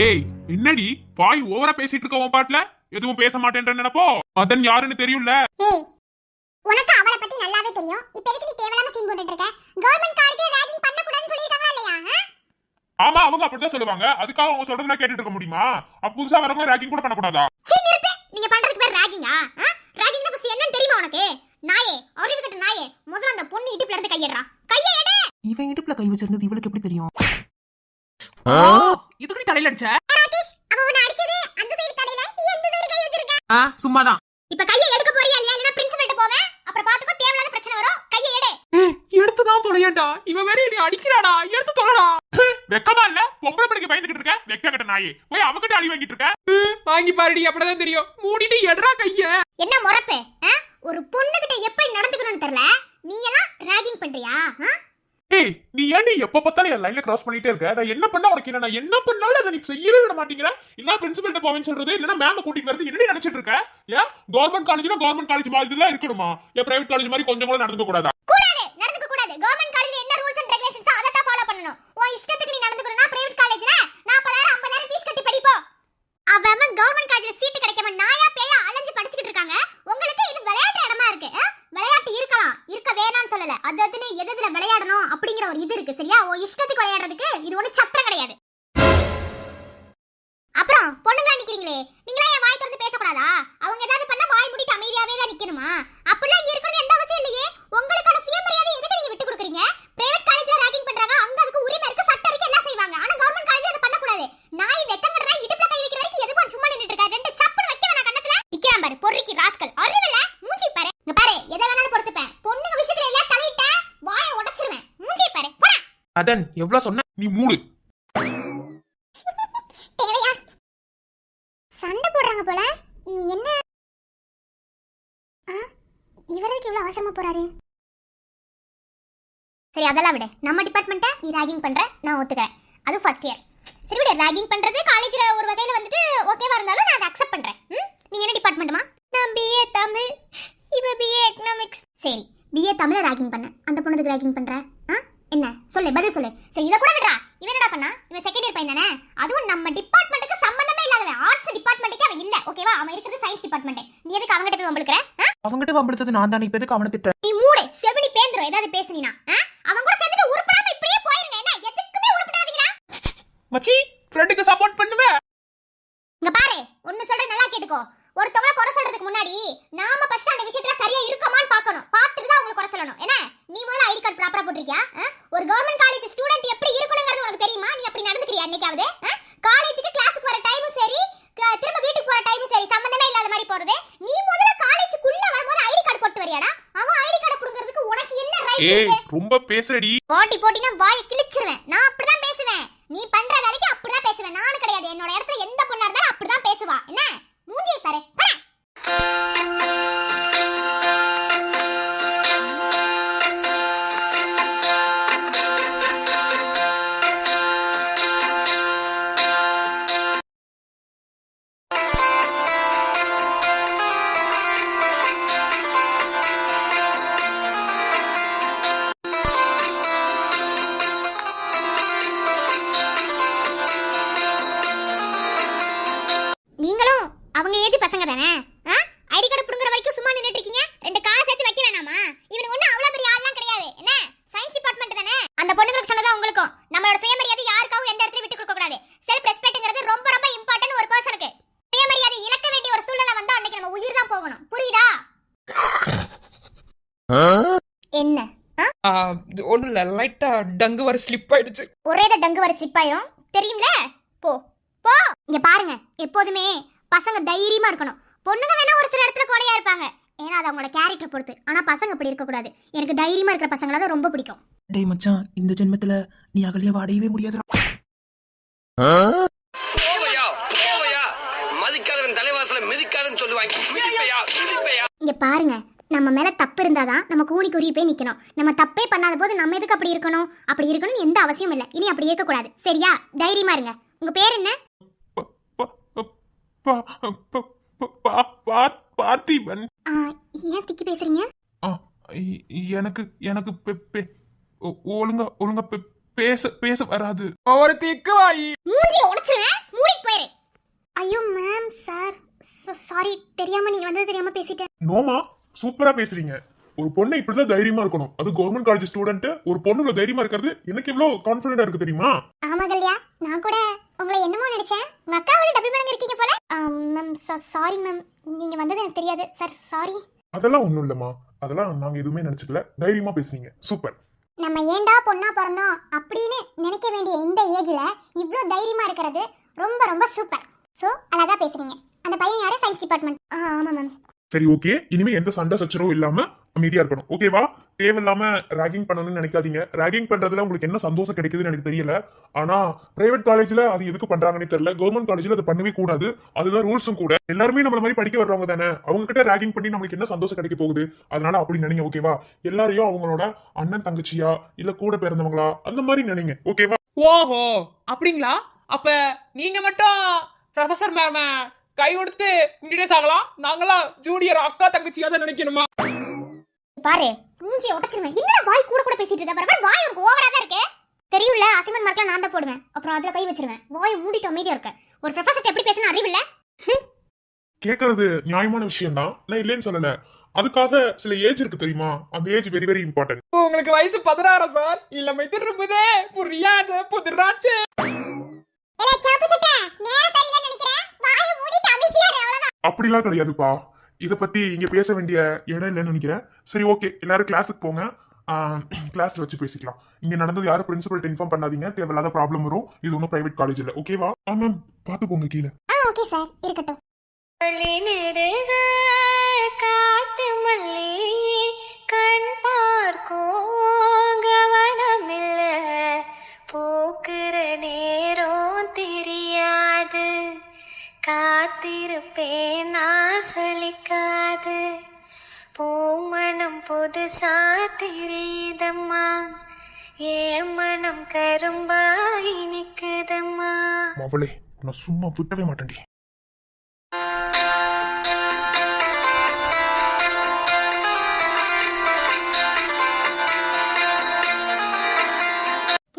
ஏய் என்னடி வாய் ஓவரா பேசிட்டு இருக்க உன் பாட்டுல எதுவும் பேச மாட்டேன்ற நினைப்போ மதன் யாருன்னு தெரியும்ல. ஏய் உனக்கு அவளை பத்தி நல்லாவே தெரியும். இப்போ எதுக்கு நீ தேவலாம சீன் போட்டுட்டு இருக்க? கவர்மெண்ட் காலேஜ்ல ராகிங் பண்ண கூடாதுன்னு சொல்லிருக்காங்களா இல்லையா? ஆமா அவங்க அப்படிதான் சொல்லுவாங்க. அதுக்காக அவங்க சொல்றத நான் கேட்டுட்டு இருக்க முடியுமா? அப்ப புதுசா வரவங்க ராகிங் கூட பண்ண கூடாதா? சீ நிறுத்து. நீங்க பண்றதுக்கு பேர் ராகிங்கா? ராகிங்னா ஃபர்ஸ்ட் என்னன்னு தெரியுமா உனக்கு? நாயே அறிவு கட்ட நாயே, முதல்ல அந்த பொண்ணு இடுப்புல இருந்து கையேறா. கையை எடு. இவன் இடுப்புல கை வச்சிருந்தது இவளுக்கு எப்படி தெரியும்? இதுக்கு நீ தலையில அடிச்ச? ராகேஷ் அவ உன்னை அடிச்சது அந்த சைடு தலையில, நீ எந்த சைடு கை வச்சிருக்க? சும்மாதான். இப்ப கையை எடுக்க போறியா இல்லையா? இல்லனா பிரின்சிபல்ட்ட போவே. அப்புறம் பாத்துக்கோ தேவலாத பிரச்சனை வரும். கையை எடு. எடுத்துதான் தொலையடா. இவன் வேற நீ அடிக்கிறாடா. எடுத்து தொலைடா. வெக்கமா இல்ல? பொம்பளை பிள்ளைக்கு பயந்துகிட்டு இருக்க? வெக்க கட்ட நாயே, போய் அவகிட்ட அடி வாங்கிட்டு இருக்க. வாங்கி பாருடி, அப்படிதான் தெரியும். மூடிட்டு எடறா கைய. என்ன முறப்பு? ஒரு பொண்ணுகிட்ட எப்படி நடந்துக்கணும்னு தெரியல. நீ எல்லாம் ராகிங் பண்றியா? ஏய் நீ ஏன்டி எப்ப பார்த்தாலும் என் லைன்ல கிராஸ் பண்ணிட்டே இருக்க? நான் என்ன பண்ணா உனக்கு என்ன? நான் என்ன பண்ணாலும் அதை நீ செய்யவே விட மாட்டேங்கிற. இல்ல பிரின்சிபல்ட்ட போவேன்னு சொல்றது, இல்லனா மேம கூட்டிட்டு வரது என்னடி நினைச்சிட்டு இருக்க? ஏன் கவர்மெண்ட் காலேஜ்னா கவர்மெண்ட் காலேஜ் மாதிரி இதெல்லாம் இருக்கணுமா? ஏன் பிரைவேட் காலேஜ் மாதிரி கொஞ்சம் கூட நடந்துக்க கூடாதா? கூடாது, நடந்துக்க கூடாது. கவர்மெண்ட் காலேஜ்ல என்ன ரூல்ஸ் அண்ட் ரெகுலேஷன்ஸ் அத தான் ஃபாலோ பண்ணனும். உன் இஷ்டத்துக்கு நீ நடந்துக்கணும்னா பிரைவேட் காலேஜ்ல 40,000 50,000 ஃபீஸ் கட்டி படிப்போ. அவன் கவர்மெண்ட் காலேஜ்ல சீட் கிடைக்காம நாயா பேயா அலைஞ்சு படிச்சிட்டு இருக்காங்க. உங்களுக்கு இது விளையாட்டு இடமா இருக்கு. விளையாட்டு இருக்கலாம், இருக்க வேணாம்னு சொல்லல. அதுன்னு எதுல விளையாடணும் அப்படிங்கிற ஒரு இது இருக்கு சரியா? உன் இஷ்டத்துக்கு விளையாடுறதுக்கு இது ஒண்ணு சத்திரம் கிடையாது. அப்புறம் பொண்ணுங்களா நிக்கிறீங்களே, நீங்களா என் வாய் திறந்து பேசக்கூடாதா? அவங்க ஏதாவது பண்ணா வாய் மூடிட்டு அமைதியாவே தான் நிக்கணுமா? அப்படிலாம் இங்க இருக்கணும் எந்த அவசியம் இல்லையே. உங்களுக்கான சுயமரியாதை எதுக்கு நீங்க விட்டு கொடுக்குறீங்க? பிரைவேட் காலேஜ்ல ராகிங் பண்றாங்க, அங்க அதுக்கு உரிமை இருக்கு, சட்டம் இருக்கு, எல்லாம் செய்வாங்க. ஆனா கவர்மெண்ட் காலேஜ்ல அதை பண்ண கூடாது. நாய் வெக்கங்கடறா இடுப்புல கை வைக்கிற வரைக்கும் எதுக்கு சும்மா நின்னுட்டு இருக்கா? ரெண்டு சப்புன்னு வைக்க வேணா கண்ணத்துல. நிக்கிறான் பாரு பொறுக்கி ராஸ்கல். அறிவில்ல மூஞ்சி பாரு. இங்க பாரு எதை வேணாலும் பொறுத்துப்பேன். பொண்ணுங்க விஷயத்துல எல்லாம் தலையிட்ட வாயை உடைச்சிருவேன். மூஞ்சி பாரு போடா. அதன் எவ்வளவு சொன்ன? நீ மூடு. தேவையா? சண்டை போடுறாங்க போல. என்ன இவருக்கு இவ்வளவு அவசரமா போறாரு? சரி அதெல்லாம் விடு. நம்ம டிபார்ட்மெண்ட்டை நீ ராகிங் பண்ற, நான் ஒத்துக்கிறேன். அது ஃபர்ஸ்ட் இயர். சரி விடு, ராகிங் பண்றது காலேஜ்ல ஒரு வகையில வந்துட்டு ஓகேவா இருந்தாலும் நான் அதை அக்செப்ட் பண்றேன். நீங்க என்ன டிபார்ட்மெண்ட்மா? நான் பிஏ தமிழ், இவ பிஏ எக்கனாமிக்ஸ். சரி பிஏ தமிழ ராகிங் பண்ண, அந்த பொண்ணுக்கு ராகிங் பண்ற? என்ன சொல்லு, பதில் சொல்லு. சரி இத கூட விடுறா. இவன் என்னடா பண்ணா? இவன் செகண்ட் இயர் பையன் தானே? அதுவும் நம்ம டிபார்ட்மெண்ட்டுக்கு சம்பந்தமே இல்லாதவன். ஆர்ட்ஸ் டிபார்ட்மெண்ட்டுக்கு அவன் இல்ல ஓகேவா? அவன் இருக்கிறது சயின்ஸ் டிபார்ட்மெண்ட். நீ எதுக்கு அவங்கிட்ட போய் வம்பிழுக்கிற? அவங்கிட்ட வம்பிழுத்தது நான் தானே. இப்ப எதுக்கு அவனை திட்ட? நீ மூடு செவினி பேந்திரோ. ஏதாவது பேசுனீனா அவன் கூட சேர்ந்து உருப்படாம இப்படியே போயிருங்க. என்ன எதுக்குமே உருப்படாதீங்கடா. மச்சி ஃப்ரெண்டுக்கு சப்போர்ட் பண்ணுவே. இங்க பாரு, ஒன்னு சொல்ற நல்லா கேட்டுக்கோ. ஒருத்தவங்கள குறை சொல்றதுக்கு முன்னாடி நாம ஃபர்ஸ்ட் அந்த விஷயத்துல சரியா இருக்கமான்னு பார்க்கணும். பார்த்துட்டு தான் அவங்க குறை சொல்லணும். என்ன நீ முதல்ல ஐடி கார்டு ப்ராப்பரா போட்டுருக்கியா? ஒரு கவர்மெண்ட் காலேஜ் ஸ்டூடண்ட் எப்படி இருக்கணும்ங்கிறது உனக்கு தெரியுமா? நீ அப்படி நடந்துக்கிறியா என்னைக்காவது? காலேஜுக்கு கிளாஸுக்கு வர டைமும் சரி, திரும்ப வீட்டுக்கு போற டைமும் சரி, சம்பந்தமே இல்லாத மாதிரி போறது. நீ முதல்ல காலேஜுக்குள்ள வரும்போது ஐடி கார்டு போட்டு வரியாடா? அவன் ஐடி கார்டு புடுங்கிறதுக்கு உனக்கு என்ன ரைட் இருக்கு? ரொம்ப பேசுறடி. போட்டினா வாயை கிழிச்சிருவேன். நான் அப்படிதான் பேசுவேன். நீ பண்ற வேலைக்கு அப்படிதான் பேசுவேன். நானும் கிடையாது. என்னோட இடத்துல எந்த பொண்ணா இருந்தாலும் அப்படிதான் பேசுவா. என்ன மூஞ்சியை பாரு. நீங்களும் அவங்க ஏஜ் பசங்க தானே? ஐடி கார்டு புடுங்குற வரைக்கும் சும்மா நின்னுட்டு இருக்கீங்க. ரெண்டு காசு சேர்த்து வைக்க வேணாமா? இவனுக்கு ஒண்ணு அவ்வளவு பெரிய ஆள்லாம் கிடையாது. என்ன சயின்ஸ் டிபார்ட்மெண்ட் தானே? அந்த பொண்ணுங்களுக்கு சொன்னதா உங்களுக்கும். நம்மளோட சுயமரியாதை யாருக்காவும் எந்த இடத்துல விட்டு கொடுக்க கூடாது. செல்ஃப் ரெஸ்பெக்ட்ங்கிறது ரொம்ப ரொம்ப இம்பார்ட்டன்ட் ஒரு பர்சனுக்கு. சுயமரியாதை இழக்க வேண்டிய ஒரு சூழ்நிலை வந்தா அன்னைக்கு நம்ம உயிர் தான் போகணும். புரியுதா? என்ன ஒண்ணு இல்ல, லைட்டா டங்கு வர ஸ்லிப் ஆயிடுச்சு. ஒரேத டங்கு வர ஸ்லிப் ஆயிரும் தெரியும்ல. போ போ. இங்க பாருங்க, எப்போதுமே பசங்க தைரியமா இருக்கணும். பொண்ணுங்க வேணா ஒரு சில இடத்துல கோடையா இருப்பாங்க. ஏன்னா அது அவங்களோட கேரக்டர் பொறுத்து. ஆனா பசங்க அப்படி இருக்க கூடாது. எனக்கு தைரியமா இருக்கிற பசங்கள தான் ரொம்ப பிடிக்கும். டேய் மச்சான், இந்த ஜென்மத்துல நீ அகலிய வாடவே முடியாதுடா. போவையா போவையா, மதிக்காதவன் தலைவாசல மிதிக்காதன்னு சொல்லுவாங்க. மிதிப்பையா மிதிப்பையா. இங்க பாருங்க, நம்ம மேல தப்பு இருந்தாதான் நம்ம கூடி குறுகி போய் நிக்கணும். நம்ம தப்பே பண்ணாத போது நம்ம எதுக்கு அப்படி இருக்கணும்? அப்படி இருக்கணும்னு எந்த அவசியம் இல்லை. இனி அப்படி இருக்க கூடாது சரியா? தைரியமா இருங்க. உங்க பேர் என்ன? பார்த்திபன். ஏன் திக்கி பேசுறீங்க? எனக்கு எனக்கு ஒழுங்கா பேச வராது. ஒரு திக்கு வாயி. மூஞ்சியை உடைச்சிருவேன், மூடிட்டு போயிரு. ஐயோ மேம் சார், சாரி, தெரியாம நீங்க வந்தது தெரியாம பேசிட்டேன். நோமா, சூப்பரா பேசுறீங்க. ஒரு பொண்ணு இப்படிதான் தைரியமா இருக்கணும். அது கவர்மெண்ட் காலேஜ் ஸ்டூடெண்ட். ஒரு பொண்ணுல தைரியமா இருக்கிறது எனக்கு எவ்வளவு கான்பிடண்டா இருக்கு தெரியுமா? ஆமா கல்யா, நான் கூட உங்களை என்னமோ நினைச்சேன். உங்க அக்காவோட டபுள் மடங்கு இருக்கீங்க போல. மேம் சாரி மேம், நீங்க வந்தது எனக்கு தெரியாது சார், சாரி. அதெல்லாம் ஒண்ணும் இல்லம்மா, அதெல்லாம் நாங்க எதுவுமே நினைச்சுக்கல. தைரியமா பேசுனீங்க, சூப்பர். நம்ம ஏண்டா பொண்ணா பிறந்தோம் அப்படின்னு நினைக்க வேண்டிய இந்த ஏஜ்ல இவ்ளோ தைரியமா இருக்கிறது ரொம்ப ரொம்ப சூப்பர். சோ அழகா பேசுறீங்க. அந்த பையன் யாரு? Science department. ஆமா மேம். சரி, ஓகே. இனிமே எந்த சண்டை சச்சரவும் இல்லாம அமைதியா இருக்கணும், ஓகேவா? தேவையில்லாம ராகிங் பண்ணணும்னு நினைக்காதீங்க. ராகிங் பண்றதுல உங்களுக்கு என்ன சந்தோஷம் கிடைக்குதுன்னு எனக்கு தெரியல. ஆனா பிரைவேட் காலேஜ்ல அது எதுக்கு பண்றாங்கன்னு தெரியல. கவர்மெண்ட் காலேஜ்ல அது பண்ணவே கூடாது. அதுதான் ரூல்ஸும் கூட. எல்லாருமே நம்மள மாதிரி படிக்க வர்றவங்க தானே. அவங்க கிட்ட ராகிங் பண்ணி நம்மளுக்கு என்ன சந்தோஷம் கிடைக்க போகுது? அதனால அப்படி நினைங்க, ஓகேவா? எல்லாரையும் அவங்களோட அண்ணன் தங்கச்சியா இல்ல கூட பிறந்தவங்களா அந்த மாதிரி நினைங்க, ஓகேவா? ஓஹோ, அப்படிங்களா? அப்ப நீங்க மட்டும் ப்ரொஃபசர் மேம கை கொடுத்து இன்ட்ரடியூஸ் ஆகலாம், நாங்களாம் ஜூனியர் அக்கா தங்கச்சியா தான் நினைக்கணுமா? பாரு, மூஞ்சியை உடைச்சிருவேன். என்னடா வாய் கூட கூட பேசிட்டு இருக்க? வர வாய் உனக்கு ஓவரா தான் இருக்கு. தெரியும்ல, அசைன்மென்ட் மார்க்லாம் நான் தான் போடுவேன். அப்புறம் அதுல கை வச்சிருவேன். வாய் மூடிட்டு அமைதியா இருக்க. ஒரு ப்ரொஃபசர் எப்படி பேசணும் அறிவு இல்ல? கேட்கறது நியாயமான விஷயம் தான், நான் இல்லைன்னு சொல்லல. அதுக்காக சில ஏஜ் இருக்கு தெரியுமா? அந்த ஏஜ் வெரி வெரி இம்பார்ட்டன்ட். உங்களுக்கு வயசு 16 சார். இளமை திரும்புதே புரியாது புதிராச்சு. ஏலே சாப்பு சட்டை, நேரா சரியில்லை நினைக்கிறேன். வாயை மூடிட்டு அமைதியா இரு, அவ்வளவுதான். அப்படிலாம் கிடையாதுப்பா. இத பத்தி இங்க பேச வேண்டிய இடம் இல்லைன்னு நினைக்கிறேன். சரி, ஓகே, எல்லாரும் கிளாஸுக்கு போங்க. கிளாஸ்ல வச்சு பேசிக்கலாம். இங்க நடந்தது யாரும் பிரின்சிபல்ட்ட இன்ஃபார்ம் பண்ணாதீங்க. தேவையில்லாத ப்ராப்ளம் வரும். இது ஒன்றும் பிரைவேட் காலேஜ் இல்ல, ஓகேவா? மேம் பாத்து போங்க கீழே. ஓகே சார், இருக்கட்டும். காட்டு மல்லி கண் பார்க்கும் கவனமில்ல, போக்குற நேரம் தெரியாது, காத்திருப்பேன் ஆசலிக்காது, பூமணம் புதுசா தெரியுதம்மா, ஏன் மனம் கரும்பா இனிக்குதம்மா. மாவளே, நான் சும்மா விட்டவே மாட்டேன்டி.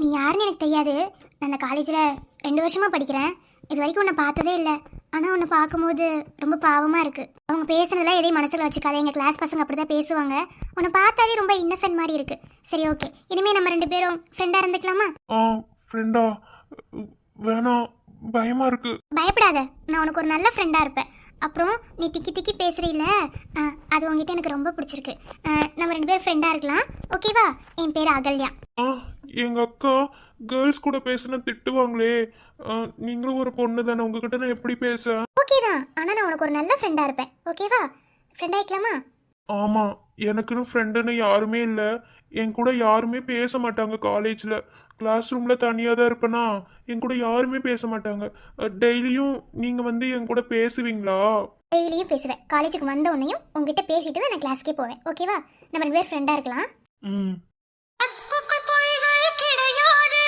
நீ யாருன்னு எனக்கு தெரியாது. நான் அந்த காலேஜில் 2 வருஷமா படிக்கிறேன். இது வரைக்கும் உன்னை பார்த்ததே இல்லை. ஆனால் உன்னை பார்க்கும்போது ரொம்ப பாவமாக இருக்குது. அவங்க பேசுனதெல்லாம் எதையும் மனசில் வச்சுக்காத. எங்கள் கிளாஸ் பசங்க அப்படி தான் பேசுவாங்க. உன்னை பார்த்தாலே ரொம்ப இன்னசென்ட் மாதிரி இருக்குது. சரி, ஓகே, இனிமேல் நம்ம 2 பேரும் ஃப்ரெண்டாக இருந்துக்கலாமா? ஃப்ரெண்டா? வேணாம், பயமா இருக்கு. பயப்படாத, நான் உனக்கு ஒரு நல்ல ஃப்ரெண்டாக இருப்பேன். அப்புறம் நீ திக்கி திக்கி பேசுறீல, அது உங்ககிட்ட எனக்கு ரொம்ப பிடிச்சிருக்கு. நம்ம 2 பேரும் ஃப்ரெண்டாக இருக்கலாம், ஓகேவா? என் பேர் அகல்யா. எங்க அக்கா கேர்ள்ஸ் கூட பேசுனா திட்டுவாங்களே. நீங்களும் ஒரு பொண்ணு தானே, உங்ககிட்ட நான் எப்படி பேச? ஓகே தான், ஆனால் நான் உனக்கு ஒரு நல்ல ஃப்ரெண்டாக இருப்பேன், ஓகேவா? ஃப்ரெண்ட் ஆகிக்கலாமா? ஆமா, எனக்குன்னு ஃப்ரெண்டுன்னு யாருமே இல்லை. என் கூட யாருமே பேச மாட்டாங்க காலேஜில். கிளாஸ் ரூமில் தனியாக தான் இருப்பேனா, என் கூட யாருமே பேச மாட்டாங்க. டெய்லியும் நீங்கள் வந்து என் கூட பேசுவீங்களா? டெய்லியும் பேசுவேன். காலேஜுக்கு வந்த உடனேயும் உங்ககிட்ட பேசிட்டு தான் நான் கிளாஸ்க்கே போவேன், ஓகேவா? நம்ம 2 பேர் ஃப்ரெண்டாக இருக்கலாம். ம். நட்புக்குள் பொய்கள் கிடையாது,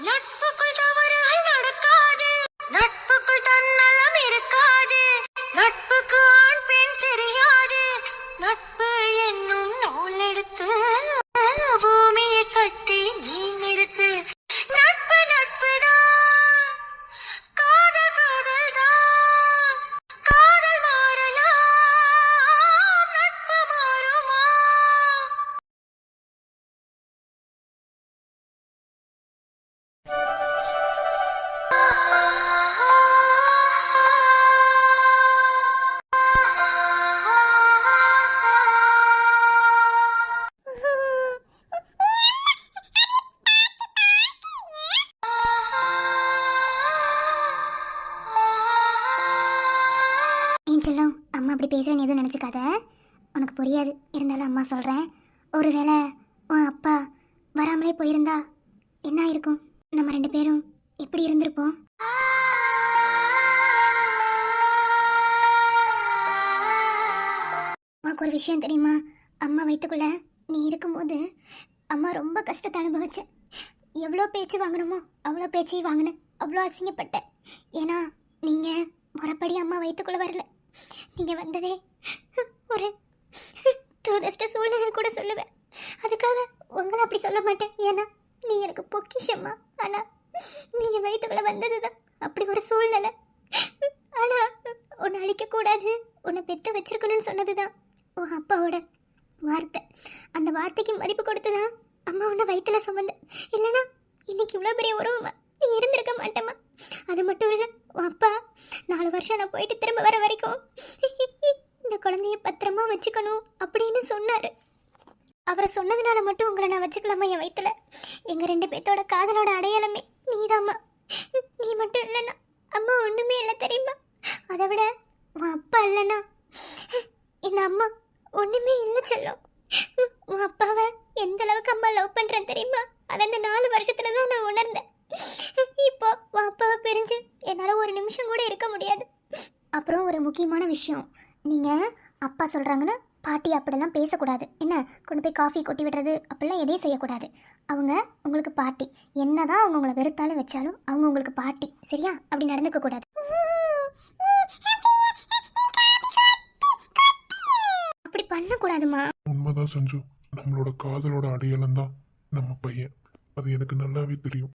நட்புக்குள் தவறுகள் நடக்காது, நட்புக்குள் தன்னலம் இருக்காது, நட்புக்கு ஆண் பெண் தெரியாது, நட்பு என்னும் நூல் எடுத்து பூமியை கட்டி நீ நிறுத்து, நட்பு நட்புதான், காதல் காதல்தான், காதல் மாறலாம், நட்பு மாறுமா? ஏன் செல்லம், அம்மா அப்படி பேசுகிறேன்னு எதுவும் நினச்சிக்காத. உனக்கு புரியாது, இருந்தாலும் அம்மா சொல்கிறேன். ஒருவேளை உன் அப்பா வராமலே போயிருந்தா என்ன இருக்கும்? நம்ம 2 பேரும் எப்படி இருந்திருப்போம்? உனக்கு ஒரு விஷயம் தெரியுமா? அம்மா வயிற்றுக்குள்ள நீ இருக்கும்போது அம்மா ரொம்ப கஷ்டத்தை அனுபவிச்சேன். எவ்வளோ பேச்சு வாங்கணுமோ அவ்வளோ பேச்சையும் வாங்கினேன். அவ்வளோ அசிங்கப்பட்டேன். ஏன்னா நீங்கள் முறைப்படி அம்மா வயிற்றுக்குள்ளே வரல. நீங்கள் வந்ததே ஒரு துரதிர்ஷ்ட சூழ்நிலை கூட சொல்லுவேன். அதுக்காக உங்களை அப்படி சொல்ல மாட்டேன். ஏன்னா நீ எனக்கு பொக்கிஷம்மா. ஆனா நீ என் வயிற்றுக்குள்ள வந்ததுதான் அப்படி ஒரு சூழ்நிலை. ஆனா உன்னை அழிக்க கூடாது, உன்னை பெற்று வச்சிருக்கணும்னு சொன்னதுதான் உன் அப்பாவோட வார்த்தை. அந்த வார்த்தைக்கு மதிப்பு கொடுத்துதான் அம்மா உன்னை வயிற்றுல சுமந்த. இல்லைன்னா இன்னைக்கு இவ்வளோ பெரிய உறவுமா நீ இருந்திருக்க மாட்டேம்மா. அது மட்டும் இல்லை, உன் அப்பா 4 வருஷம் நான் போயிட்டு திரும்ப வர வரைக்கும் இந்த குழந்தைய பத்திரமா வச்சுக்கணும் அப்படின்னு சொன்னாரு. அவரை சொன்னதுனால மட்டும் உங்களை நான் வச்சுக்கலாமா என் வயிற்றுல? எங்கள் 2 பேர்த்தோட காதலோட அடையாளமே நீதாம்மா. நீ மட்டும் இல்லைன்னா அம்மா ஒன்றுமே இல்லை தெரியுமா? அதை விட உன் அப்பா இல்லைன்னா இந்த அம்மா ஒன்றுமே இல்லை சொல்லும். உன் அப்பாவை எந்த அளவுக்கு அம்மா லவ் பண்ணுறேன் தெரியுமா? அதை இந்த 4 வருஷத்துல தான் நான் உணர்ந்தேன். இப்போ உன் அப்பாவை பிரிஞ்சு என்னால் ஒரு நிமிஷம் கூட இருக்க முடியாது. அப்புறம் ஒரு முக்கியமான விஷயம், நீங்கள் அப்பா சொல்கிறாங்கன்னு பாட்டி அப்படிலாம் பேசக்கூடாது. என்ன கொண்டு போய் காஃபி கொட்டி விடுறது அப்படிலாம் எதையும் செய்யக்கூடாது. அவங்க உங்களுக்கு பாட்டி, என்னதான் அவங்க உங்களை வெறுத்தாலும் வச்சாலும் அவங்க உங்களுக்கு பாட்டி, சரியா? அப்படி நடந்துக்க கூடாது. அப்படி பண்ணக்கூடாதுமா. உண்மைதான் சஞ்சு, நம்மளோட காதலோட அடையாளம் தான் நம்ம பையன். அது எனக்கு நல்லாவே தெரியும்.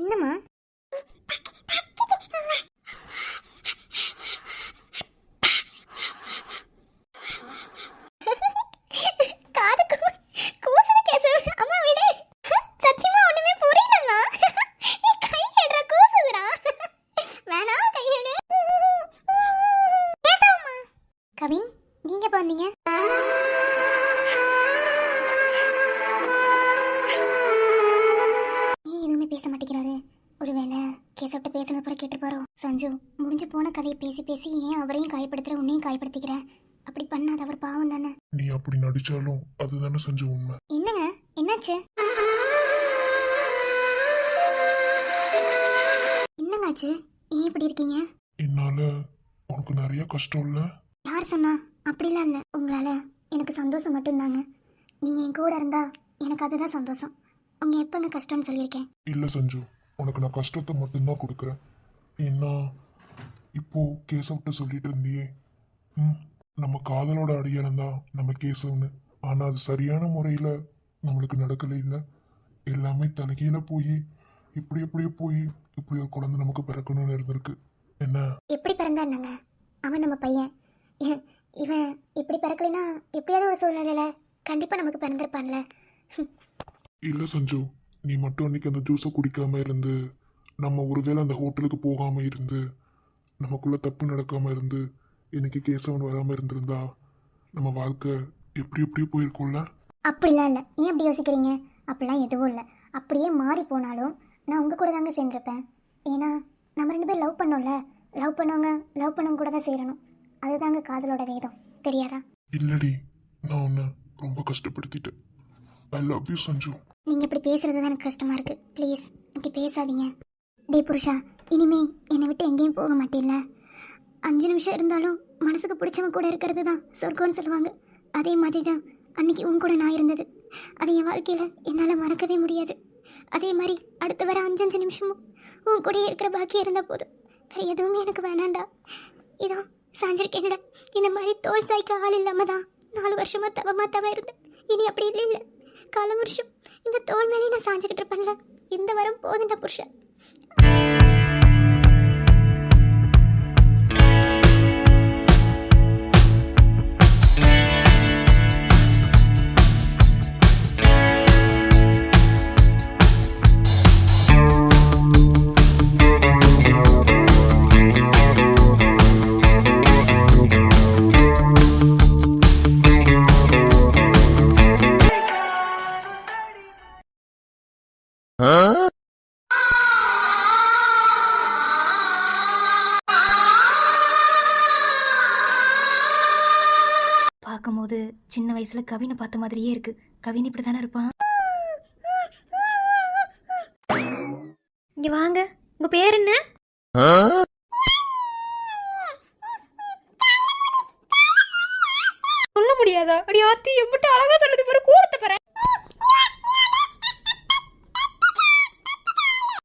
என்னம்மா? கவின், நீங்க எப்ப வந்தீங்க? ஏன் எதுவுமே பேச மாட்டேங்கிறாரு? ஒருவேளை கேசவிட்ட பேசின பிறகு கேட்டுப்பாரோ? சஞ்சு, முடிஞ்சு போன கதையை பேசி பேசி ஏன் அவரையும் காயப்படுத்துற, உன்னையும் காயப்படுத்திக்கிற? அப்படி பண்ணாத, அவர் பாவம் தானே. நீ அப்படி நடிச்சாலும் அதுதானே சஞ்சு உண்மை. என்னங்க, என்னாச்சு? என்னங்காச்சு? ஏன் இப்படி இருக்கீங்க? என்னால உனக்கு நிறைய கஷ்டம் இல்ல? யார் சொன்னா? அப்படிலாம் இல்லை. உங்களால் எனக்கு சந்தோஷம் மட்டும்தாங்க. நீங்கள் என் கூட இருந்தா எனக்கு அதுதான் சந்தோஷம். உங்க எப்பங்க கஷ்டம்னு சொல்லியிருக்கேன்? இல்ல சஞ்சு, உனக்கு நான் கஷ்டத்தை மட்டும்தான் கொடுக்குறேன். ஏன்னா இப்போ கேசவ்கிட்ட சொல்லிட்டு இருந்தியே, நம்ம காதலோட அடையாளம் தான் நம்ம கேசவ்னு. ஆனா அது சரியான முறையில நம்மளுக்கு நடக்கல. இல்லை, எல்லாமே தலைகீழ போய் இப்படி எப்படியே போய் இப்படி ஒரு குழந்தை நமக்கு பிறக்கணும்னு இருந்திருக்கு. என்ன எப்படி பிறந்தா என்னங்க? அவன் நம்ம பையன். இவன் இப்படி பிறக்கலைன்னா எப்படியாவது ஒரு சூழ்நிலையில கண்டிப்பாக நமக்கு பிறந்திருப்பான்ல. இல்ல சஞ்சு, நீ மட்டும் அன்னைக்கு அந்த ஜூஸை குடிக்காம இருந்து, நம்ம ஒருவேளை அந்த ஹோட்டலுக்கு போகாம இருந்து, நமக்குள்ள தப்பு நடக்காம இருந்து, இன்னைக்கு கேசவன் வராம இருந்திருந்தா நம்ம வாழ்க்கை எப்படி எப்படியோ போயிருக்கோம்ல. அப்படிலாம் இல்லை. ஏன் அப்படி யோசிக்கிறீங்க? அப்படிலாம் எதுவும் இல்லை. அப்படியே மாறி போனாலும் நான் உங்கள் கூட தாங்க சேர்ந்துருப்பேன். ஏன்னா நம்ம 2 பேரும் லவ் பண்ணோம்ல. லவ் பண்ணவங்க கூட தான் சேரணும். அதுதாங்க காதலோட வேதம், தெரியாதா? இல்லடி, நான் உன்னை ரொம்ப கஷ்டப்படுத்திட்டேன். I love you Sanju. நீங்கள் இப்படி பேசுறது தான் எனக்கு கஷ்டமாக இருக்குது. ப்ளீஸ் இப்படி பேசாதீங்க. டே புருஷா, இனிமே என்னை விட்டு எங்கேயும் போக மாட்டேன்ல. 5 நிமிஷம் இருந்தாலும் மனசுக்கு பிடிச்சவங்க கூட இருக்கிறது தான் சொர்க்கம்னு சொல்லுவாங்க. அதே மாதிரி தான் அன்னைக்கு உன் கூட நான் இருந்தது. அது என் வாழ்க்கையில் என்னால் மறக்கவே முடியாது. அதே மாதிரி அடுத்து வர 5 நிமிஷமும் உன் கூட இருக்கிற பாக்கியம் இருந்தால் போதும். வேறு எதுவுமே எனக்கு வேணாண்டா. இதோ சாஞ்சிருக்கேன்டா. இந்த மாதிரி தோல் சாய்க்க ஆள் இல்லாமல் தான் 4 வருஷமாக தவ இருந்தேன். இனி அப்படி இல்லை. காலம் வருஷம் இந்த தோல் மேலே நான் சாஞ்சுக்கிட்டு இருப்பேன்ல. இந்த வாரம் போதுண்டா புருஷா. பார்க்கும்போது சின்ன வயசுல கவினை பார்த்த மாதிரியே இருக்கு. கவின் இப்படி தானே இருப்பான். இங்க வாங்க, உங்க பேர் என்ன? சொல்ல முடியாதா? அடி ஆத்தி, எம்பிட்டு அழகா சொல்லுது பாரு. கூடத்த பாரு.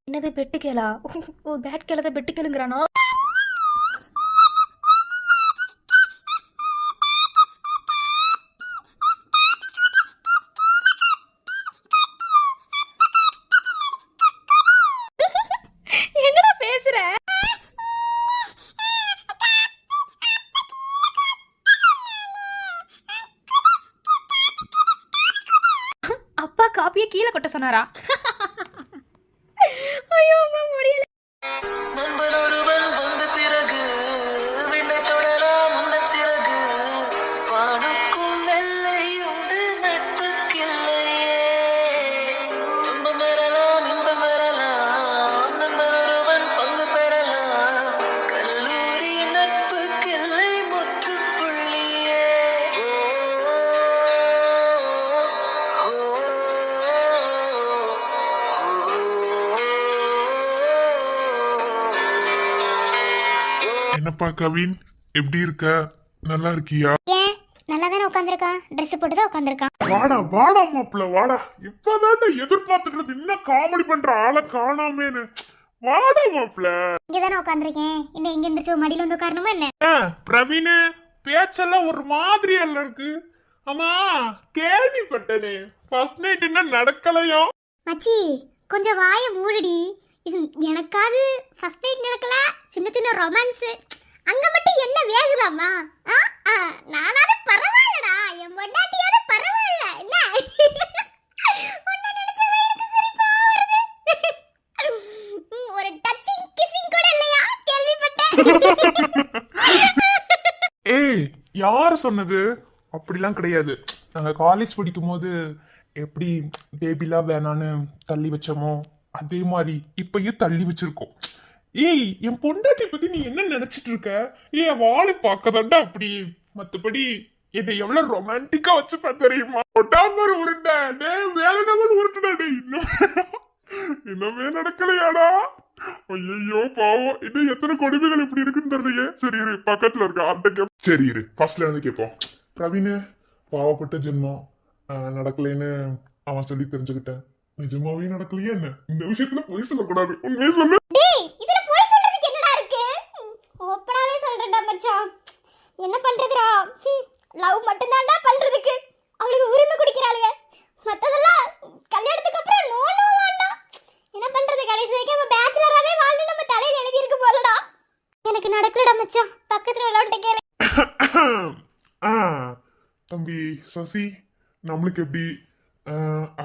என்னது பெட்டு கேளா? ஓ, பேட் கேளத பெட்டு கேளுங்கிறானா? அப்படியே கீழே கொட்ட சொன்னாரா? ஐயோ அம்மா முடியல. நண்பன் ஒருவன் வந்த பிறகு விண்ணை தொடலாம் உந்தன் சிறகு வானுக்கும் எல்லை உண்டு நட்புக்கில்லையே துன்பம் வரலாம் இன்பம் வரலாம் நண்பன் ஒருவன் பங்கு பெறலாம் கல்லூரி நட்புக்கில்லை முற்றுப்புள்ளியே ஓ ஓ என்னப்பா கவின், எப்படி இருக்க? நல்லா இருக்கியா? ஏன் நல்லா தானே உட்காந்துருக்கான், ட்ரெஸ் போட்டு தான் உட்காந்துருக்கான். வாடா வாடா மாப்பிள்ள வாடா. இப்பதான் எதிர்பார்த்துட்டு இன்னும் காமெடி பண்ற ஆளை காணாமேன்னு. வாடா மாப்பிள்ள. இங்க தானே உட்காந்துருக்கேன், இன்னும் எங்க எந்திரிச்சு மடியில வந்து உட்காரணுமா என்ன? பிரவீன் பேச்செல்லாம் ஒரு மாதிரி எல்லாம் இருக்கு. ஆமா கேள்விப்பட்டனே ஃபர்ஸ்ட் நைட் என்ன நடக்கலையோ? மச்சி கொஞ்சம் வாயை மூடுடி. இது எனக்காவது ஃபர்ஸ்ட் நைட் நடக்கல, சின்ன சின்ன ரொமான்ஸ் அங்க மட்டும் என்ன வேகுதாமா? நானாவது பரவாயில்லடா, என் பொண்டாட்டியாவது பரவாயில்ல என்ன? உன்னை நினைச்சா எனக்கு சிரிப்பா வருது. ஒரு டச்சிங் கிசிங் கூட இல்லையா கேள்விப்பட்டேன். ஏய் யார் சொன்னது? அப்படிலாம் கிடையாது. நாங்க காலேஜ் படிக்கும் போது எப்படி பேபிலாம் வேணான்னு தள்ளி வச்சோமோ அதே மாதிரி இப்பயும் தள்ளி வச்சிருக்கோம். ஏய் என் பொண்டாட்டி பத்தி நீ என்ன நினைச்சிட்டு இருக்க? ஏன் வாழை பார்க்கதாண்டா அப்படி. மத்தபடி என்னை எவ்வளவு ரொமான்டிக்கா வச்சுப்ப தெரியுமா? ஒட்டாம உருண்டை டே வேலை நம்பர் உருட்டுடா டே. இன்னுமே நடக்கலையாடா? ஐயோ பாவம், இன்னும் எத்தனை கொடுமைகள் இப்படி இருக்குன்னு தெரியலையே. சரி இரு, பக்கத்துல இருக்க அந்த சரி இரு ஃபர்ஸ்ட்ல இருந்து கேட்போம். பிரவீன் பாவப்பட்ட ஜென்மம், நடக்கலைன்னு அவன் சொல்லி தெரிஞ்சுக்கிட்டேன். நிஜமாவே நடக்கலையே என்ன? இந்த விஷயத்துல பொய் சொல்லக்கூடாது, உண்மையே சொல்லு. டேய் இதுல போய் சொல்றதுக்கு என்னடா இருக்கு? ஓப்பனாவே சொல்றேன்டா மச்சான். என்ன பண்றதுடா? லவ் மட்டும் தான்டா பண்றதுக்கு. அவளுக்கு உரிமை குடிக்கிறாளுங்க, மத்ததெல்லாம் கல்யாணத்துக்கு அப்புறம் நோ நோ வேண்டாம். என்ன பண்றது, கடைசி வரைக்கும் நம்ம பேச்சுலராவே வாழ்ந்து நம்ம தலையில எழுதி இருக்கு போலடா. எனக்கு நடக்கலடா மச்சான், பக்கத்துல உள்ளவன்ட்ட கேளு. தம்பி சசி, நம்மளுக்கு எப்படி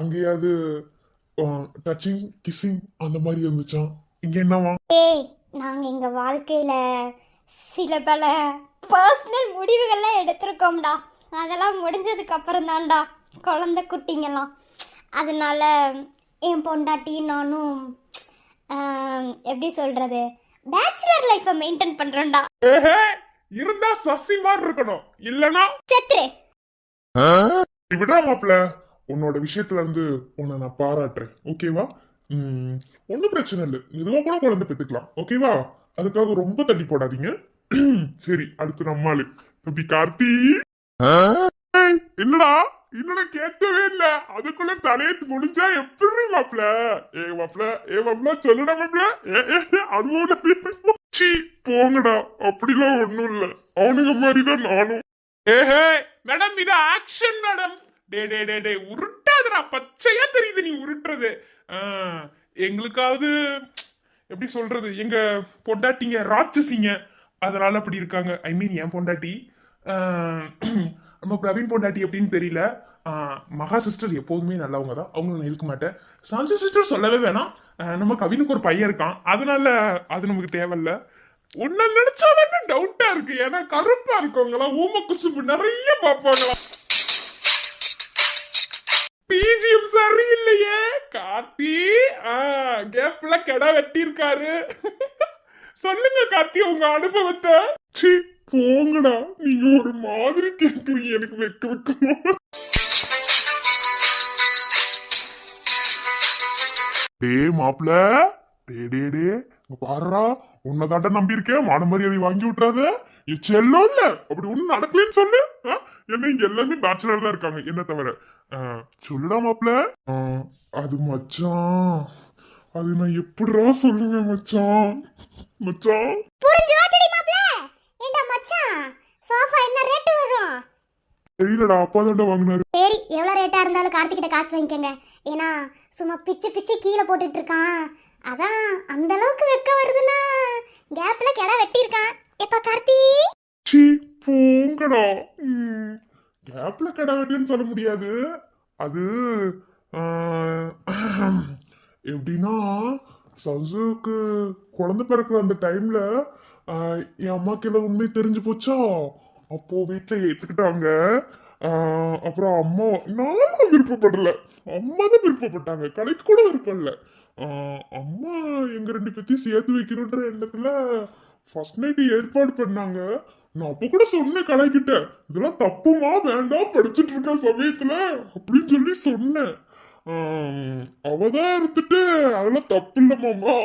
அங்கேயாவது டச்சிங் கிஸ்ஸிங் அந்த மாதிரி இருந்துச்சான்? இங்க என்னவா? ஏய் நாங்க எங்க வாழ்க்கையில சில பல பர்சனல் முடிவுகள்லாம் எடுத்திருக்கோம்டா. அதெல்லாம் முடிஞ்சதுக்கு அப்புறம் தான்டா குழந்தை குட்டிங்கெல்லாம். அதனால என் பொண்டாட்டியும் நானும் எப்படி சொல்றது, பேச்சுலர் லைஃப்பை மெயின்டைன் பண்றோம்டா. ஏஹே இருந்தா சசி மாதிரி இருக்கணும், இல்லனா செத்துரு. விடா மாப்பிள்ள, உன்னோட விஷயத்துல இருந்து உன்னை நான் பாராட்டுறேன். ஓகேவா? ஒன்றும் பிரச்சனை இல்லை, இதுவா கூட குழந்தை பெற்றுக்கலாம். ஓகேவா? அதுக்காக ரொம்ப தள்ளி போடாதீங்க. சரி, அடுத்து நம்மாளு தம்பி கார்த்தி. என்னடா இன்னும் கேட்கவே இல்ல, அதுக்குள்ள தலையத்து முடிஞ்சா எப்படி மாப்பிள்ள? மாப்பிள்ள சொல்லுடா மாப்பிள்ள. அனுபவம் போங்கடா, அப்படிலாம் ஒண்ணும் இல்ல, அவனுங்க மாதிரிதான் நானும். ஏஹே மேடம் இது ஆக்ஷன் மேடம். டே டே டே டே உருட்டாதுடா, பச்சையா தெரியுது நீ உருட்டுறது. எங்களுக்காவது எப்படி சொல்றது, எங்க பொண்டாட்டிங்க ராட்சசிங்க, அதனால அப்படி இருக்காங்க. ஐ மீன் என் பொண்டாட்டி. நம்ம பிரவீன் பொண்டாட்டி எப்படின்னு தெரியல. மகா சிஸ்டர் எப்போதுமே நல்லவங்க தான், அவங்கள நான் இருக்க மாட்டேன். சஞ்சு சிஸ்டர் சொல்லவே வேணாம். நம்ம கவினுக்கு ஒரு பையன் இருக்கான், அதனால அது நமக்கு தேவையில்ல. உன்ன நினைச்சாதான் டவுட்டா இருக்கு, ஏன்னா கருப்பா இருக்கவங்களாம் ஊம குசும்பு நிறைய பார்ப்பாங்களாம். பிஜிஎம் சரியில்லையே கார்த்தி. கேப்ல கடை வெட்டி இருக்காரு. சொல்லுங்க கார்த்தி உங்க அனுபவத்தை. சி போங்கடா, நீங்க ஒரு மாதிரி கேக்குறீங்க, எனக்கு வைக்கணும். டே மாப்பிள்ள, டே பாருடா, உன்னதாட்ட நம்பி இருக்கேன், மான மரியாதை வாங்கி விட்டுறாத. செல்லம் இல்ல, அப்படி ஒண்ணும் நடக்கலன்னு சொல்லு. என்ன இங்க எல்லாமே பேச்சுலர் தான் இருக்காங்க என்ன தவிர. சொல்லுடா மாப்பிள்ள. அது மச்சான், அது நான் எப்படிடா சொல்லுவேன் மச்சான். மச்சான் புரிஞ்சு வாச்சடி மாப்ள. ஏண்டா மச்சான், சோஃபா என்ன ரேட் வரும்? தெரியலடா, அப்பா தாண்டா வாங்கினாரு. சரி எவ்வளவு ரேட்டா இருந்தாலும் கார்த்திகிட்ட காசு வாங்கிக்கோங்க. ஏன்னா சும்மா பிச்சு பிச்சு கீழே போட்டுட்டு இருக்கான். அதான் அந்த அளவுக்கு வெக்க வருதுன்னா கேப்ல கடை வெட்டி இருக்கான். எப்ப கார்த்தி? சி போங்கடா. கேப்ல கடை வெட்டின்னு சொல்ல முடியாது, அது எப்படின்னா சஞ்சுவுக்கு குழந்தை பிறக்கிற அந்த டைம்ல என் அம்மாக்கு எல்லாம் உண்மை தெரிஞ்சு போச்சா, அப்போ வீட்டுல ஏத்துக்கிட்டாங்க. அப்புறம் அம்மா நானும் விருப்பப்படல, அம்மா தான் விருப்பப்பட்டாங்க, கலைக்கு கூட விருப்பம் இல்லை. அம்மா எங்க ரெண்டு பேத்தையும் சேர்த்து வைக்கணுன்ற எண்ணத்துல ஃபர்ஸ்ட் நைட் ஏற்பாடு பண்ணாங்க. நான் அப்ப கூட சொன்னேன் கலைக்கிட்ட, இதெல்லாம் தப்புமா வேண்டாம் படிச்சுட்டு இருக்க சமயத்துல அப்படின்னு சொல்லி சொன்னேன். அவதான் இருந்துட்டு அதெல்லாம் தப்பு இல்ல மாமா,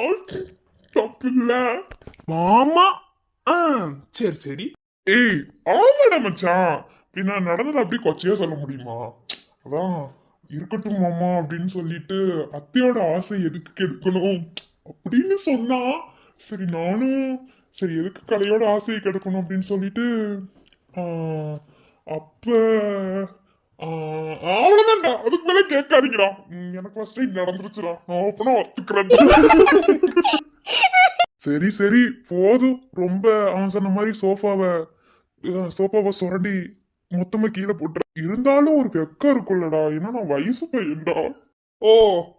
தப்பு இல்ல மாமா ஆ சரி சரி. ஏய் ஆமாடா மச்சான், பின்ன நடந்தது அப்படி கொச்சையா சொல்ல முடியுமா? அதான் இருக்கட்டும் மாமா அப்படின்னு சொல்லிட்டு அத்தையோட ஆசை எதுக்கு கெடுக்கணும் அப்படின்னு சொன்னா, சரி நானும் சரி எதுக்கு கலையோட ஆசையை கெடுக்கணும் அப்படின்னு சொல்லிட்டு அப்ப அவ்வளவுதான்டா, அதுக்கு மேல கேட்காதீங்கடா. எனக்கு ஃபர்ஸ்ட் டைம் நடந்துருச்சுடா, நான் அப்பனா ஒத்துக்கிறேன். சரி சரி போதும், ரொம்ப அவன் சொன்ன மாதிரி சோஃபாவை சுரண்டி மொத்தமா கீழே போட்டு. இருந்தாலும் ஒரு வெக்கம் இருக்கும்லடா, ஏன்னா நான் வயசு பையன்டா. ஓ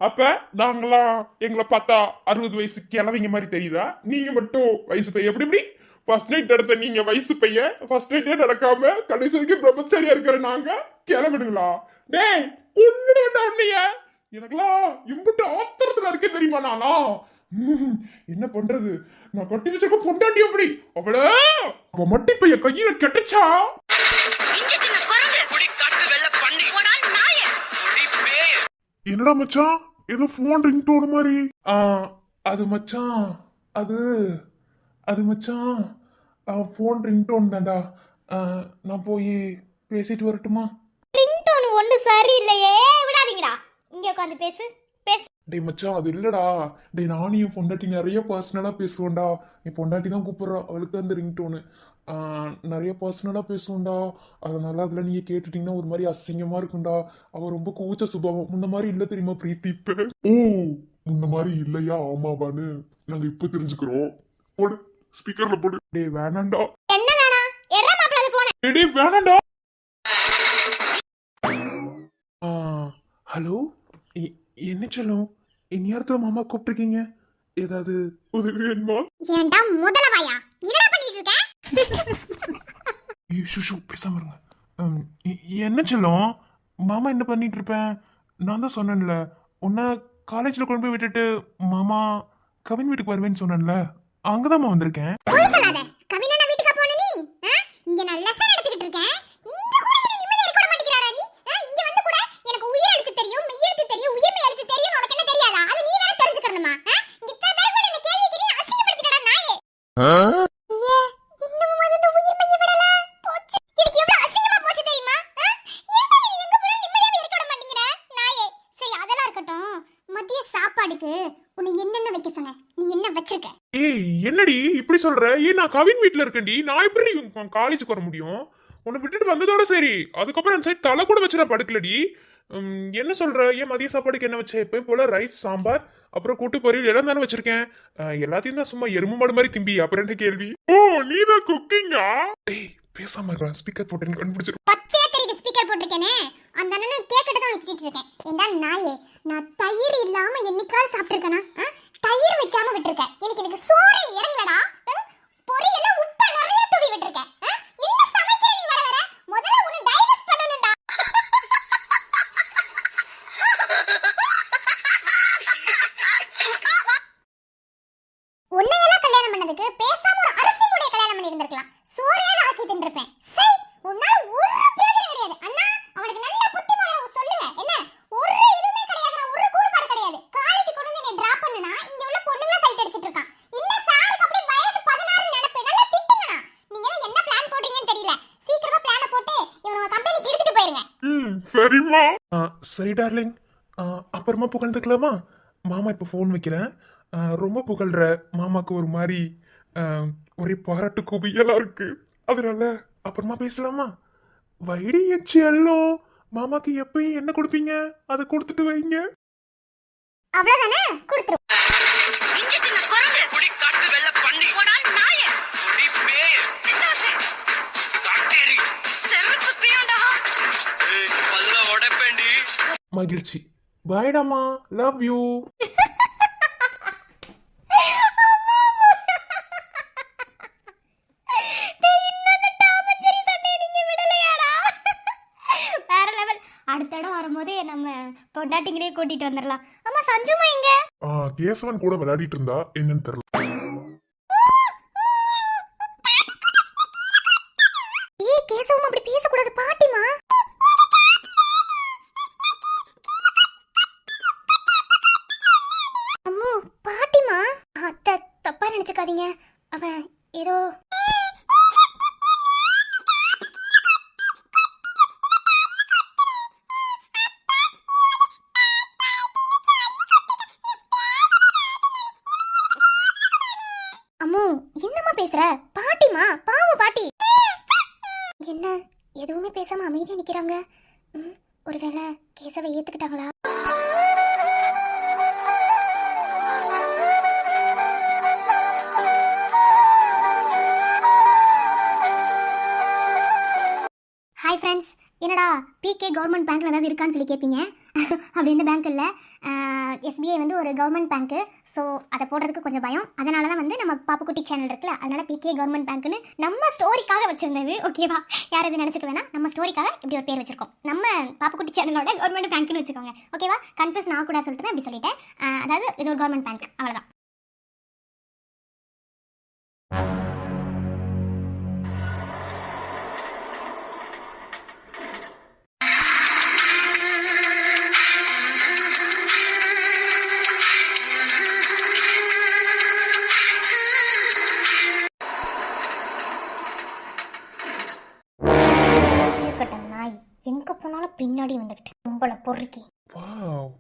அப்ப நாங்களாம் எங்களை பார்த்தா 60 வயசு கிழவிங்க மாதிரி தெரியுதா? நீங்க மட்டும் வயசு பையன். எப்படி எப்படி ஃபர்ஸ்ட் நைட் நடத்த நீங்க வயசு பையன், ஃபர்ஸ்ட் நைட்டே நடக்காம கடைசி வரைக்கும் பிரம்மச்சாரியா இருக்கிற நாங்க கிளம்பிடுங்களா? டேய் பொண்ணு வேண்டாம் உன்னைய, எனக்குலாம் இம்புட்டு ஆத்திரத்துல இருக்க தெரியுமா? நானா என்ன பண்றது, நான் கட்டி வச்சிருக்க பொண்டாட்டி அப்படி அவ மட்டி பைய கையில கெட்டச்சா. என்னடா மச்சான் ஏதோ போன் ரிங் டோன் மாதிரி? அது மச்சான், அது மச்சான் ஃபோன் ரிங்டோன் தான்டா. நான் போய் பேசிட்டு வரட்டுமா? ரிங்டோன் ஒன்று சரியில்லையே, விடாதீங்கடா, இங்கே உட்காந்து பேசு பேசு. டேய் மச்சான் அது இல்லடா. டேய் நானும் என் பொண்டாட்டி நிறைய பர்சனலா பேசுவோம்டா. என் பொண்டாட்டி தான் கூப்பிடுறா, அவளுக்கு தான் இந்த ரிங்டோனு. நிறைய பர்சனலா பேசுவோம்டா. அதனால அதுல நீங்க கேட்டுட்டீங்கன்னா ஒரு மாதிரி அசிங்கமா இருக்கும்டா. அவ ரொம்ப கூச்ச சுபாவம், முன்ன மாதிரி இல்ல தெரியுமா பிரீத்தி இப்ப. ஓ இந்த மாதிரி இல்லையா ஆமாவான்னு நாங்க இப்ப தெரிஞ்சுக்கிறோம். போடு ஸ்பீக்கர்ல போடு. டேய் வேணாண்டா. என்ன வேணாம், எறா மாப்பிள்ள அது போன. டேய் வேணாண்டா. ஹலோ என்ன சொல்லும், இந்நேரத்துல மாமா கூப்பிட்டுருக்கீங்க, ஏதாவது உதவி வேணுமா? ஏன்டா முதலவாயா, என்னடா பண்ணிட்டு இருக்க? ஷூ பேசாம இருங்க. என்ன சொல்லும், மாமா என்ன பண்ணிட்டு இருப்பேன்? நான் தான் சொன்னேன்ல, உன்னை காலேஜில் கொண்டு போய் விட்டுட்டு மாமா கவின் வீட்டுக்கு வருவேன்னு சொன்னேன்ல, அங்கதாம்மா வந்திருக்கேன். போய் சொல்லாத, கவினா வீட்டுக்கு போன நீ இங்க நான் லெசன் எடுத்துக்கிட்டு இருக்கேன். இங்க கூட என்ன நிம்மதியா இருக்க மாட்டேங்கறாடா நீ? இங்க வந்து கூட எனக்கு உயிர் எழுத்து தெரியும், மெய் எழுத்து தெரியும், உயிர்மை எழுத்து தெரியும், உனக்கு என்ன தெரியாதா? அது நீ வேற தெரிஞ்சுக்கணுமா? இங்க இத்தனை பேர் கூட என்ன கேள்வி கேட்டு அசிங்கப்படுத்திட்டடா நாயே. ஏ இன்னும் வந்து உயிர்மையை விடல போச்சு. எனக்கு எவ்வளவு அசிங்கமா போச்சு தெரியுமா? ஏன்டா நீ எங்க போற நிம்மதியாவே இருக்க மாட்டேங்கற நாயே? சரி அதெல்லாம் இருக்கட்டும், மதிய சாப்பாடுக்கு உன்னை என்னென்ன வைக்க சொன்னேன், நீ என்ன வச்சிருக்க? ஏய் என்னடி இப்படி சொல்ற? ஏன் நான் கவின் வீட்டில் இருக்கேன்டி, நான் எப்படி காலேஜுக்கு வர முடியும்? உன்னை விட்டுட்டு வந்ததோட சரி, அதுக்கப்புறம் அந்த சைடு தலை கூட வச்சு நான் படுக்கலடி. என்ன சொல்ற? ஏன் மதிய சாப்பாடுக்கு என்ன வச்சேன்? எப்பயும் போல ரைஸ் சாம்பார் அப்புறம் கூட்டு பொரியல் எல்லாம் தானே வச்சிருக்கேன். எல்லாத்தையும் தான் சும்மா எறும்பு மாடு மாதிரி திம்பி. அப்புறம் என்ன கேள்வி? ஓ நீதான் குக்கிங்கா? ஏய் பேசாம இருக்கா, ஸ்பீக்கர் போட்டு கண்டுபிடிச்சிரு. பச்சையா தெரியுது ஸ்பீக்கர் போட்டிருக்கேனே, அந்த அண்ணன் கேக்கட்டு தான் வச்சிட்டு இருக்கேன். ஏண்டா நாயே, நான் தயிர் இல்லாம என்னைக்காவது சாப்பிட்டிருக்கேனா? தயிர் வைக்காம விட்டுருக்கேன். எனக்கு சோறு இறங்கலடா. பொரியல்ல உப்பு நிறைய தூவி விட்டுருக்கேன். என்ன சமைக்கிற நீ வர வர? முதல்ல உன்னை டைவர்ஸ் பண்ணணும்டா. உன்னையெல்லாம் கல்யாணம் பண்ணதுக்கு பேசாம ஒரு அரிசி மூடைய கல்யாணம் பண்ணி இருந்திருக்கலாம். சோறையாவது ஆக்கி தின்றுப்பேன். சரி உன்னால ஒரு பிரயோஜனம் கிடையாது. அண்ணா அவனுக்கு நல்ல புத்தி முதல்ல சொல்லுங்க. என்ன ஒரு இதுமே கிடையாது, ஒரு கூர்பாடு கிடையாது. காலேஜ் கொண்டு வந்து என்ன டிராப் பண்ணுனா இங்க உள்ள பொண்ணுங்கள சைட் அடிச்சிட்டு இருக்கான். இந்த சாருக்கு அப்படியே வயசு 16 நினைப்பே. நல்லா திட்டுங்கண்ணா. நீங்க என்ன பிளான் போடுறீங்கன்னு தெரியல. சீக்கிரமா பிளான போட்டு இவங்க கம்பெனிக்கு எடுத்துட்டு போயிருங்க. சரிம்மா. சரி டார்லிங், அப்புறமா புகழ்ந்துக்கலாமா? மாமா இப்போ ஃபோன் வைக்கிறேன். ரொம்ப புகழ்ற மாமாக்கு ஒரு மாதிரி ஒரே பாராட்டு குவியலா இருக்கு, அதனால அப்புறமா பேசலாமா? வைடி எச்சி எல்லாம் மாமாக்கு எப்பயும் என்ன கொடுப்பீங்க அதை கொடுத்துட்டு வைங்க. அவ்வளவுதானே, கொடுத்துரு. குடி காட்டு வெள்ள பண்ணி நாயே குடி பேய காட்டேரி செருப்பு பியாண்டா பல்ல உடைப்பேண்டி. மகிழ்ச்சி, பாய்டாமா, லவ் யூ. வேற லெவல். அடுத்த இடம் வரும்போது நம்ம பொண்டாட்டிங்களே கூட்டிட்டு வந்துடலாம். ஆமா, சஞ்சுமா எங்க? கேசவன் கூட விளையாடிட்டு இருந்தா, என்னன்னு தெரியல. ஏய் கேசவம், அப்படி பேசக்கூடாது பாட்டிமா. அம்மு, பாட்டிமா. அத்தை தப்பா நினைச்சுக்காதீங்க. அவன் ஏதோ அம்மு, என்னம்மா பேசுற? பாட்டிமா, பாவ பாட்டி. என்ன எதுவுமே பேசாம அமைதியா நிக்கிறாங்க? ஒருவேளை கேசவை ஏத்துக்கிட்டாங்களா? ஹாய் ஃப்ரெண்ட்ஸ், என்னடா பிகே கவர்மெண்ட் பேங்க்ல ஏதாவது இருக்கான்னு சொல்லி கேட்பீங்க. அப்படி இந்த பேங்க் இல்லை, எஸ்பிஐ வந்து ஒரு கவர்மெண்ட் பேங்க்கு. ஸோ அதை போடுறதுக்கு கொஞ்சம் பயம். அதனால தான் வந்து நம்ம பாப்புக்குட்டி சேனல் இருக்குல்ல, அதனால பிகே கவர்மெண்ட் பேங்க்னு நம்ம ஸ்டோரிக்காக வச்சிருந்தது. ஓகேவா? யார் எது நினச்சிக்க வேணா, நம்ம ஸ்டோரிக்காக இப்படி ஒரு பேர் வச்சிருக்கோம். நம்ம பாப்புக்குட்டி சேனலோட கவர்மெண்ட் பேங்க்னு வச்சுக்கோங்க. ஓகேவா? கன்ஃபியூஸ் நான் கூட சொல்லிட்டு அப்படி சொல்லிட்டேன். அதாவது இது ஒரு கவர்மெண்ட் பேங்க், அவ்வளோதான். எங்க போனாலும் பின்னாடி வந்துகிட்டு உங்களை பொறுக்கி. வாவ்,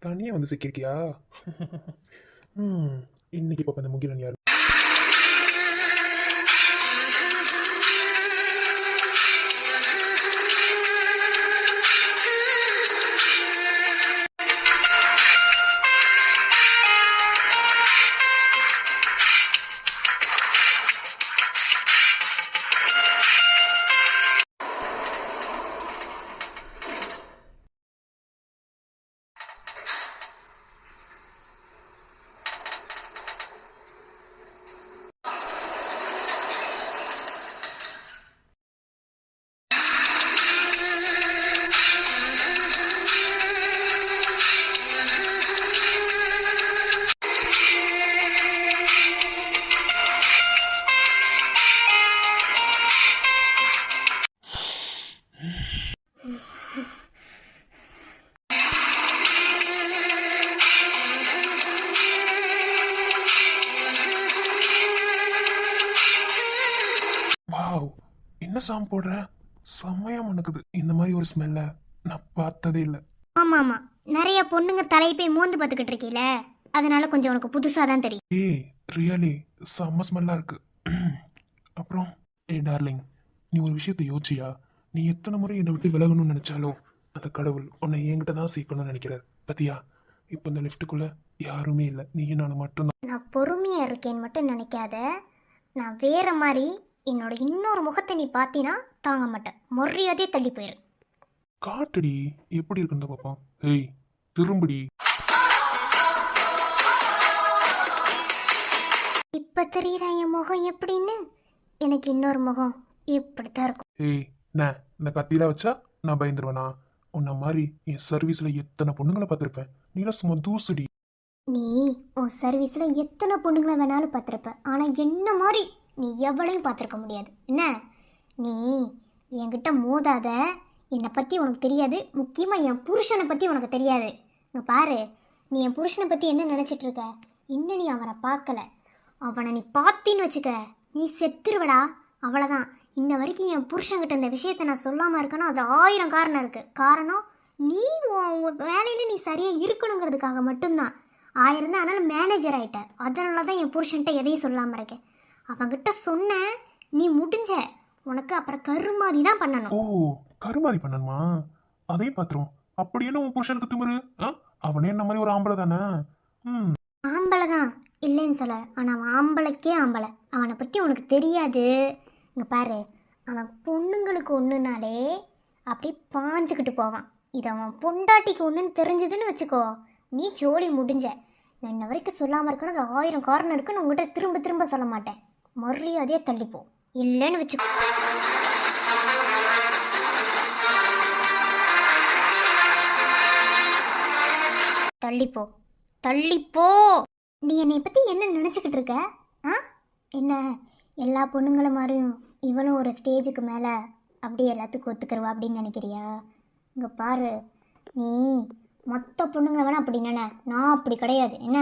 தனியா வந்து சிக்கிருக்கியா? இன்னைக்கு பாப்ப இந்த முகிலன் யாரு? வாவ், என்ன சாம் போடுற? செம்மையா மணக்குது. இந்த மாதிரி ஒரு ஸ்மெல்ல நான் பார்த்ததே இல்லை. ஆமா ஆமா, நிறைய பொண்ணுங்க தலையை போய் மோந்து பார்த்துக்கிட்டு இருக்கீல, அதனால கொஞ்சம் உனக்கு புதுசா தான் தெரியும். ஏய், ரியலி செம்ம ஸ்மெல்லா இருக்கு. அப்புறம் டார்லிங், நீ ஒரு விஷயத்தை யோசிச்சியா? நீ எத்தனை முறை என்னை விட்டு விலகணும்னு நினைச்சாலும் அந்த கடவுள் உன்னை என்கிட்ட தான் சேர்க்கணும்னு நினைக்கிற பத்தியா? இப்போ இந்த லிஃப்ட்டுக்குள்ள யாருமே இல்லை, நீ நான் மட்டும்தான். நான் பொறுமையா இருக்கேன்னு மட்டும் நினைக்காத. நான் வேற மாதிரி என்னோட இன்னொரு முகத்தை நீ பார்த்தீன்னா தாங்க மாட்டேன். மொறியாதே தள்ளி போயிரு. காட்டுடி, எப்படி இருக்குன்னு பார்ப்போம். ஏய், திரும்புடி. இப்ப தெரியுதா என் முகம் எப்படின்னு? எனக்கு இன்னொரு முகம் இப்படித்தான் இருக்கும். ஏய், நான் இந்த கத்தியில வச்சா நான் பயந்துருவேனா? உன்ன மாதிரி என் சர்வீஸ்ல எத்தனை பொண்ணுங்களை பார்த்துருப்பேன். நீலாம் சும்மா தூசுடி. நீ உன் சர்வீஸ்ல எத்தனை பொண்ணுங்களை வேணாலும் பார்த்துருப்ப, ஆனா என்ன மாதிரி நீ எவ்வளையும் பார்த்துருக்க முடியாது. என்ன நீ என்கிட்ட மோதாத. என்னை பற்றி உனக்கு தெரியாது, முக்கியமாக என் புருஷனை பற்றி உனக்கு தெரியாது. இங்கே பாரு, நீ என் புருஷனை பற்றி என்ன நினச்சிட்டு இருக்க? இன்னும் நீ அவனை பார்க்கல. அவனை நீ பார்த்தின்னு வச்சுக்க, நீ செத்துருவடா. அவ்வளோதான். இன்ன வரைக்கும் என் புருஷன்கிட்ட இந்த விஷயத்தை நான் சொல்லாமல் இருக்கேன்னா அது 1000 காரணம் இருக்குது. காரணம் நீ உன் வேலையில் நீ சரியாக இருக்கணுங்கிறதுக்காக மட்டும்தான். 1000 தான், அதனால் மேனேஜர் ஆகிட்ட. அதனால தான் என் புருஷன்கிட்ட எதையும் சொல்லாமல் இருக்கேன். அவன்கிட்ட சொன்ன நீ முடிஞ்ச. உனக்கு அப்புறம் கருமாதி தான் பண்ணணும். ஓ, கருமாதி பண்ணணுமா? அதையும் பாத்துரும். அப்படி என்ன உன் புருஷனுக்கு திமிரு? அவனே என்ன மாதிரி ஒரு ஆம்பளை தானே? ஆம்பளை தான், இல்லைன்னு சொல்ல. ஆனால் அவன் ஆம்பளைக்கே ஆம்பளை. அவனை பற்றி உனக்கு தெரியாது. இங்கே பாரு, அவன் பொண்ணுங்களுக்கு ஒன்றுனாலே அப்படி பாஞ்சுக்கிட்டு போவான். இது அவன் பொண்டாட்டிக்கு ஒன்றுன்னு தெரிஞ்சதுன்னு வச்சுக்கோ, நீ ஜோலி முடிஞ்ச. நான் இன்ன வரைக்கும் சொல்லாமல் இருக்கணும், அது 1000 காரணம் இருக்குன்னு உங்கள்கிட்ட திரும்ப திரும்ப சொல்ல மாட்டேன். மரியாதையே தள்ளிப்போ, இல்லைன்னு வச்சுக்கோ. தள்ளிப்போ தள்ளிப்போ. நீ என்னை பற்றி என்ன நினச்சிக்கிட்டு இருக்க? ஆ, என்ன எல்லா பொண்ணுங்களை மாதிரியும் இவளும் ஒரு ஸ்டேஜுக்கு மேலே அப்படியே எல்லாத்துக்கும் ஒத்துக்கிறவா அப்படின்னு நினைக்கிறியா? இங்கே பாரு, நீ மொத்த பொண்ணுங்களை வேணா அப்படி நினை, நான் அப்படி கிடையாது. என்ன,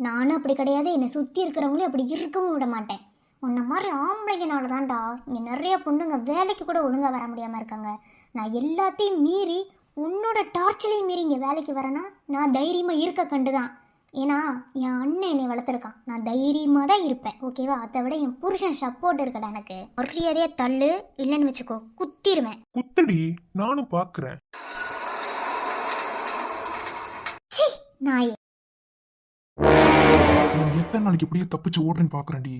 நானும் அப்படி கிடையாது, என்னை சுற்றி இருக்கிறவங்களையும் அப்படி இருக்கவும் விட மாட்டேன். உன்னை மாதிரி ஆம்பளைங்கனால தான்டா இங்கே நிறைய பொண்ணுங்க வேலைக்கு கூட ஒழுங்காக வர முடியாமல் இருக்காங்க. நான் எல்லாத்தையும் மீறி, உன்னோட டார்ச்சரையும் மீறி இங்கே வேலைக்கு வரேன்னா நான் தைரியமாக இருக்க கண்டு தான். ஏன்னா என் அண்ணன் என்னை வளர்த்துருக்கான், நான் தைரியமாக தான் இருப்பேன். ஓகேவா? அதை விட என் புருஷன் சப்போர்ட் இருக்கடா எனக்கு. மரியாதையே தள்ளு, இல்லைன்னு வச்சுக்கோ குத்திடுவேன். குத்தடி, நானும் பாக்குறேன். சி நாயே. நான் எத்தனை நாளைக்கு இப்படியே தப்பிச்சு ஓடுறேன்னு பாக்குறேன்டி.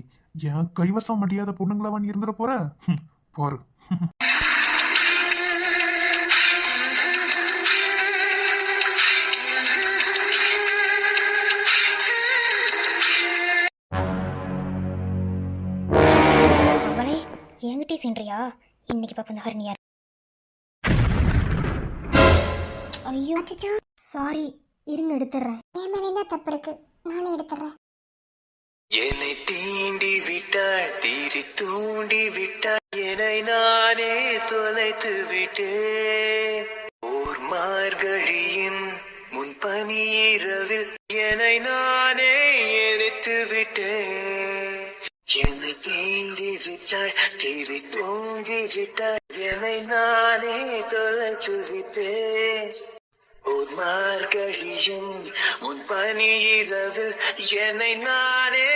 என் கைவசம் முடியாத பொண்ணுங்களா நீ இருந்துட போற? பாரு. அவளே என்கிட்டே சென்றியா? இன்னைக்கு பாப்பா இந்த ஹரிணியார். ஐயோ சாரி, இருங்க எடுத்துடுறேன். என் மேலே என்ன தப்பு இருக்கு, நானே எடுத்துடுறேன். என்னை தீண்டி விட்டாள், தீரி தூண்டி விட்டாள், என்னை நானே தொலைத்து விட்டேன். ஓர் மார்கழியின் முன்பனி இரவில் என்னை நானே எரித்து விட்டேன். என்னை தீண்டி விட்டாள், தீரி தூண்டி விட்டாள், என்னை நானே தொலைத்து விட்டேன். ஓர் மார்கழியின் முன்பனி இரவில் என்னை நானே